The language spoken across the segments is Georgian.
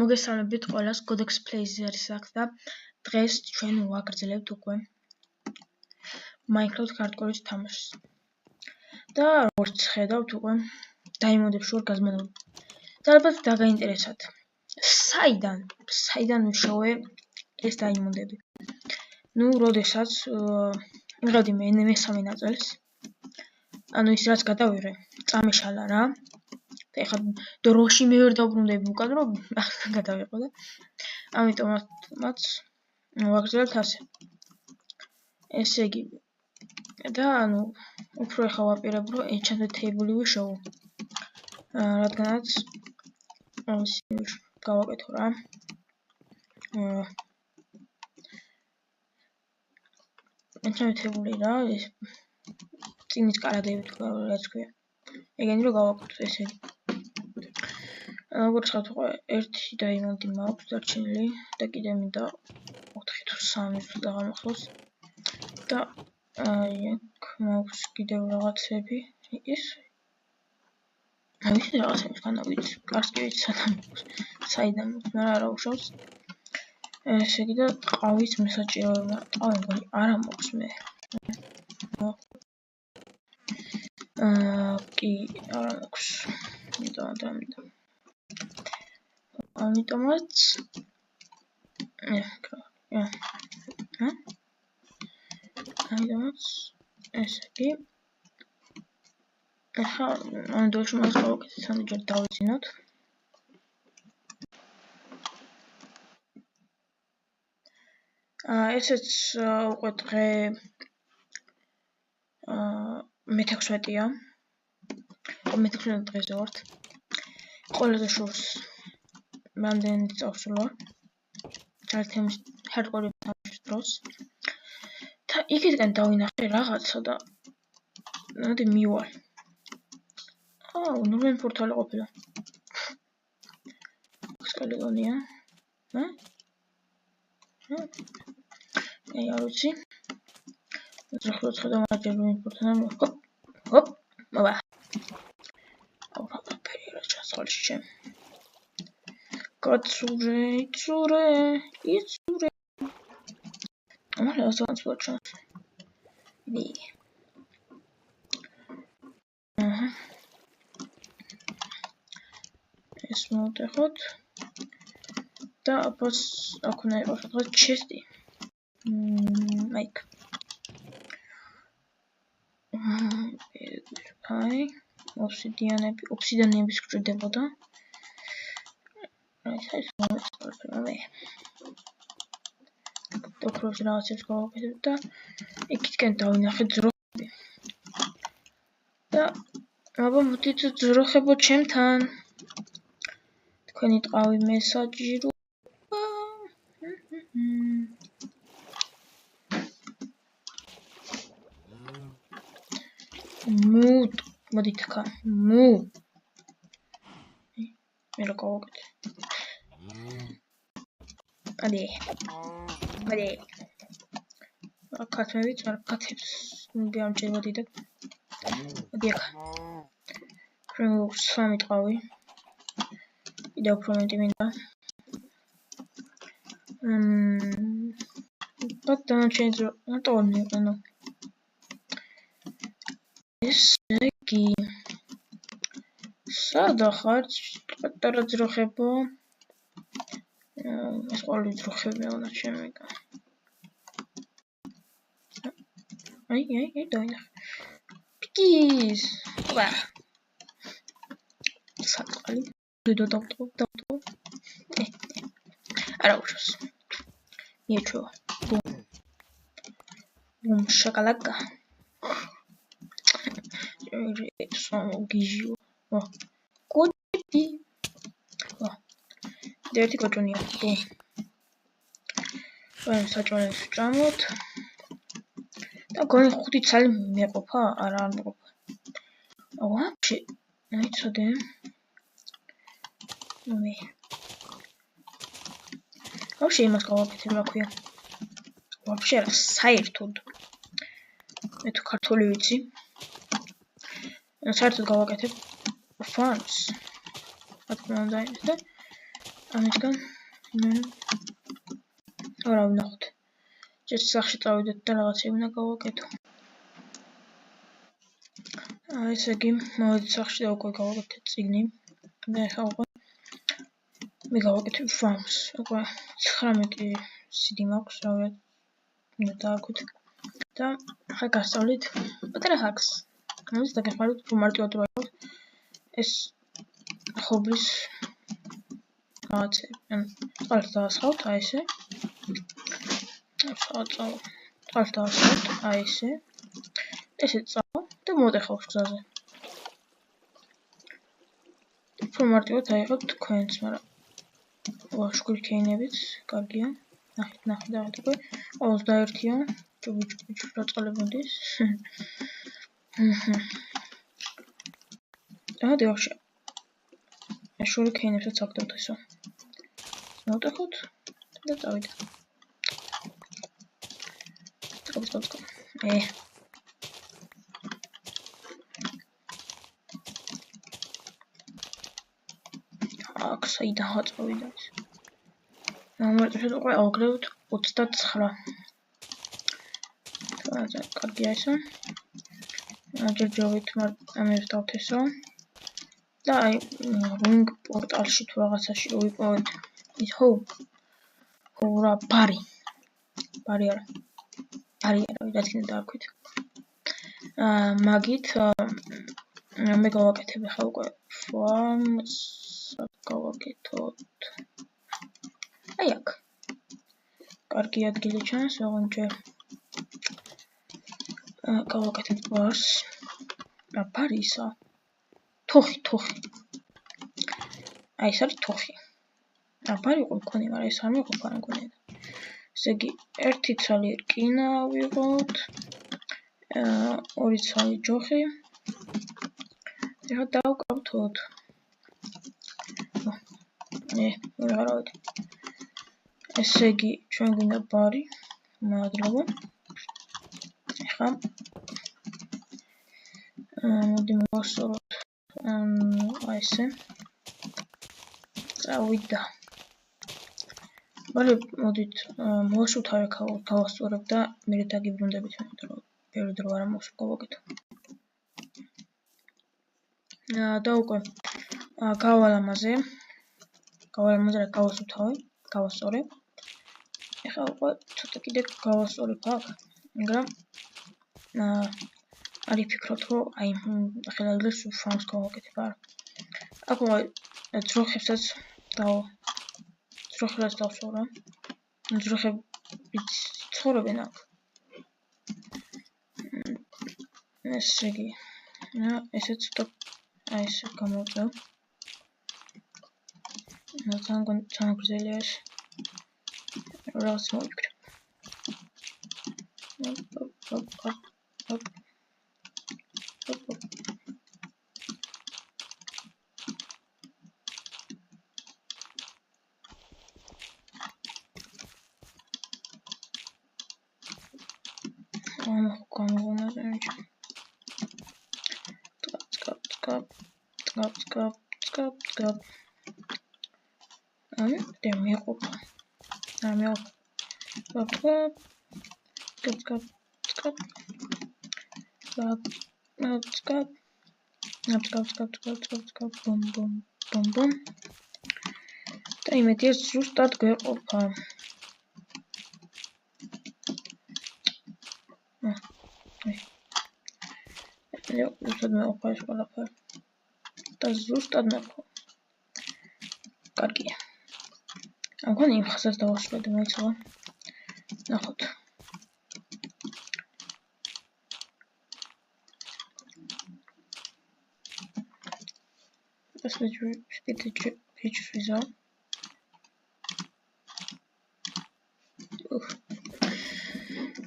მოგესალმებით ყველას, Codex Plays-ზე არის აქ და დღეს ჩვენ ვაგრძელებთ უკვე Minecraft hardcore-ის თამაშს. და როგორც ხედავთ უკვე დაიმონდებს შორ გაზმანებული. და ალბათ დაგაინტერესათ. საიდან ვიშოვე ეს დაიმონდები? ნუ, როდესაც ვიღებდი მესამე ნაწილს. ანუ ის რაც გადავიღე, წამეშალა რა. ეხლა დროში მე ვერ დავბრუნდები უკან რომ გადავიყო და ამიტომაც ვაგრძელებთ ასე. ესე იგი და ანუ უფრო ეხლა ვაპირებ რომ enchanted table ვიშოვო. რადგანაც გავაკეთო რა. enchanted table რა ეს წინის კარადები თუ რაც ქვია. ეგენი რომ გავაკეთოთ ესე იგი. როგორც ხათ უკვე ერთი დაიმონდი მაქვს დარჩენილი და კიდე მინდა 4 თუ 3 თუ დაღამახსოვს და აქ მაქვს კიდევ რაღაცები ის ამის რაღაცებს განავიდე კარს კი ვიცი საიდან მაქვს მაგრამ არა უშავს ესე იგი და ყავის მოსაჭიროება ყავი მგონი არა მაქვს მე კი არა მაქვს ამიტომაც ესე იგი ახლა ამ დროში მას გავაკეთეთ სანჯერ დავიძინოთ ესეც უკვე დღე მე-16-ია. მე-16 დღეზე ვართ. ყველაზე შორს რამდენი წავს ვარ. ჩართემის hardcore თამაშის დროს. და იქიდან დავინახე რაღაცა და მოდი მივალ. ნურმენ პორტალი ყოფილა. სკალეგონია. აი არ ვიცი. ზრახოთ ხედავ მაგერ პორტალს. ჰოპ. აბა. აუბრა პერიოდა ჩასხალში ჩემ. კაცურე. ამალა ასოც ვაჩვენე. დი. ეს მოვდეხოთ. და აბას აქ უნდა იყოს რაღაც ჩესტი. მაიკ. აი, ოფსიდიანების გჭირდებოდა. ეს მომეწონა. დოქროს რაღაცებს გავაკეთებ და იქითკენ დავინახე ძროხები. და აბა მოდით ძროხებო ჩემთან. თქვენი ტყავი მესაჯირო. მოდით ხა. მე რა გავაკეთე? ადი. კაცმევით, მაგრამ კაცებს გამჭირვადი და ადი აქ. ჩვენ 3 ტყავი. კიდევ უფრო მეტი მინდა. დანარჩენი რატომ ანუ ესე იგი სადა ხარ პატარა ძროხებო ეს ყოველი ძროხები უნდა შემიგა აი დაინახე პიკის ვა საწყალი დავტოვ არა უშავს მიეჩვევა ბუმ შოკოლადა გიჟიო კოდი დერთი კოჭონია ბუმ ვენ საჭმელს ჭამოთ და გონი 5 ცალი მეყოფა არა არ მეყოფა ვაფშე აიცოდე მე ვაფშე იმას გავაკეთებ რა ქვია ვაფშე რა საერთოდ მე თუ ქართული ვიცი საერთოდ გავაკეთებ farms რა თქმა უნდა და ამისგან არა ვნახოთ. ჯერ სახში წავიდეთ და რაღაცები უნდა გავაკეთო. ესე იგი, მოვიდეთ სახში და უკვე გავაკეთეთ წიგნი. და ახლა უკვე მე გავაკეთებ farms. უკვე 19 CD მაქვს, რავი, უნდა დააქვთ. და ახლა გასწავლით პატარა hacks. ამის დაგეხმაროთ მარტივად რა იყოს ეს ხობლის რაღაცები. წყალს დავასხავთ, აი ესე. წყალს დავასხავთ, აი ესე. ესე წავა და მოვატეხავთ გზაზე. უფრო მარტივად აიღებთ თქვენც, მაგრამ შუქურქეინებიც კარგია. ნახეთ უკვე 21-ია. ჭუბიჭ რა წალებოდის. და ვახშე. შუქურქეინებსაც აკეთებთ ესო. მოვატეხოთ და წავიდა. წავ. აქ საიდან წავიდა ეს. მარტივად უკვე ავგრევთ 29. თუმცა კარგია ესა. ჯერჯერობით ამერს დავთესო. და აი ring პორტალში თუ რაღაცაში ვიპოვეთ ის ხო რა ბარი არა რაც კიდე დააქვით. მაგით მე გავაკეთებ ახლა უკვე farms გავაკეთოთ. აი აქ. კარგი ადგილი ჩანს, ოღონდ გავაკეთეთ ბარს. ბარი ისა. თოხი. აი ეს არის თოხი. ბარი იყო მქონი, მაგრამ ეს არ მიყოფა რა მქონია. ესე იგი, ერთი ცალი რკინა ვიღოთ. ორი ცალი ჯოხი. ეხლა დავკავთოთ. ვეღარავით. ესე იგი, ჩვენ გვინდა ბარი. მადლობა. ეხლა მოდი მოვასწოროთ. აი ესე. წავიდა. მაგრამ მოდით მოვაშუთავე გავასწორებ და მე დაგიბრუნდებით, მაგრამ ბევრი დრო არ მოსულ გავაკეთო. და უკვე გავალამაზე რა გავასუთავე, გავასწორე. ეხლა უკვე ცოტა კიდე გავასწორებ აქ, მაგრამ არის ფიქრობთ, რომ აი ახლა დღეს farms გავაკეთებ არა. აქ უკვე ძროხებსაც დავსვრო. ძროხები ცხოვრობენ აქ. ესე იგი, ესე ცოტა აი ესე გამოვწევ. ძალიან გრძელია ეს. რაღაც მოვიფიქრე. და იმედია ზუსტად გვეყოფა. ზუსტად მეყოფა ეს ყველაფერი. და ზუსტად მეყოფა. კარგია. ამქონი იმ ხაზას დავასრულე და მოიცვა. ნახოთ. ეს პიჩ ვიზა.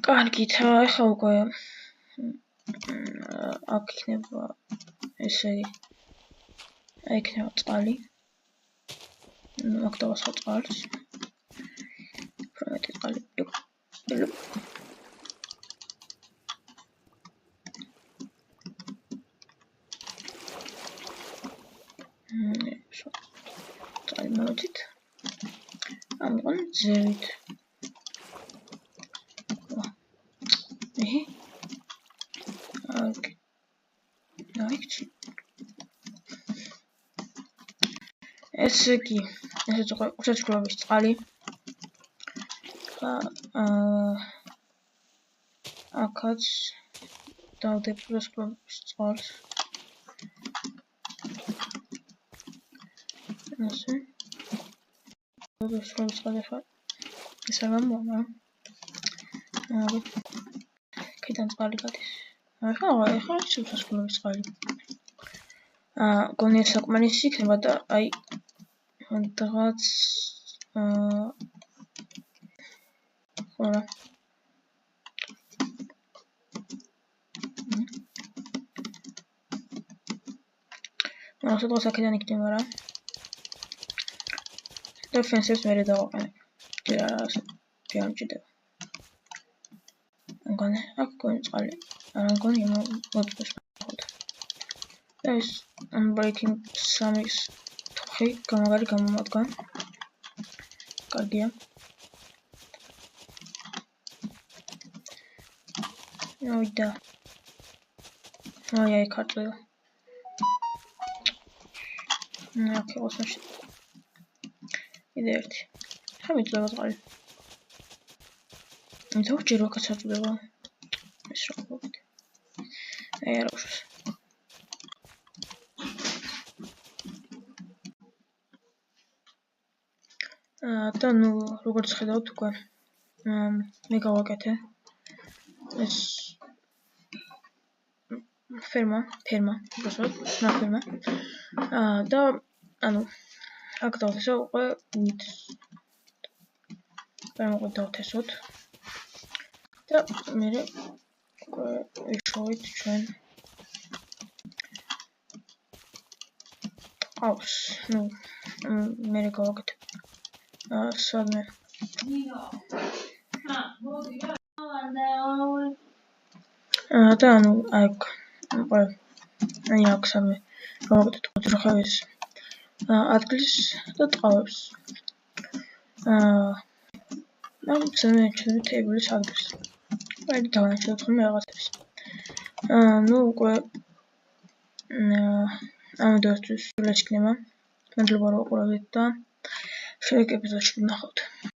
კარგით, ახლა უკვე აქ იქნება ესე აი იქნება წყალი. აქ დავასხავ წყალს. პრომეტი წყალი. წყალი მოვიცით. ამიყო ზევით. ესე იგი, ესეც უკვე უსასრულობის წყალი. აქაც დავდებ უსასრულობის წყალს. ასე. უსასრულობის წყალი ხარ. ეს არ გამოვა. ქიდან წყალი გადის. ახლა უსასრულობის წყალი. გონია საკმარისი იქნება და აი რაღაც ხარა ახლა დღეს აქედან იქნება რა და ფენსებს მერე დავაყენებ ჯერ არა ჯამჭირდება მგონი აქ გონი წყალი არა მგონი მოწმეს და ეს unbreaking 3-ის თხი გამაგარი გამომადგან კარგია ოიდა აი ქარტლა აქ იყოს მაშინ კიდე ერთი ხა მიწვევა წყალი თო ჯერ ვაკაც აწვდება ეს რა ყოფილი აი არა უშოს და ნუ როგორც ხედავთ უკვე მე გავაკეთე ეს ფერმა უბრალოდ ფერმა და ანუ აქ დავთესო უკვე ვით დავთესოთ და მე უკვე ვიშოვით ჩვენ ყავს ნუ მე გავაკეთე სადმე და ანუ აქ აი აქ სადმე გავაკეთეთ ოჯახების ადგილს და ტყავებს სამე თებლის ადგილს აი დავანახეთ ხოლმე რაღაცებს ნუ უკვე ამ დროისთვის სულ ეჩქნება მადლობა რომ უყურებთ და შემდეგ ეპიზოდში ვნახავთ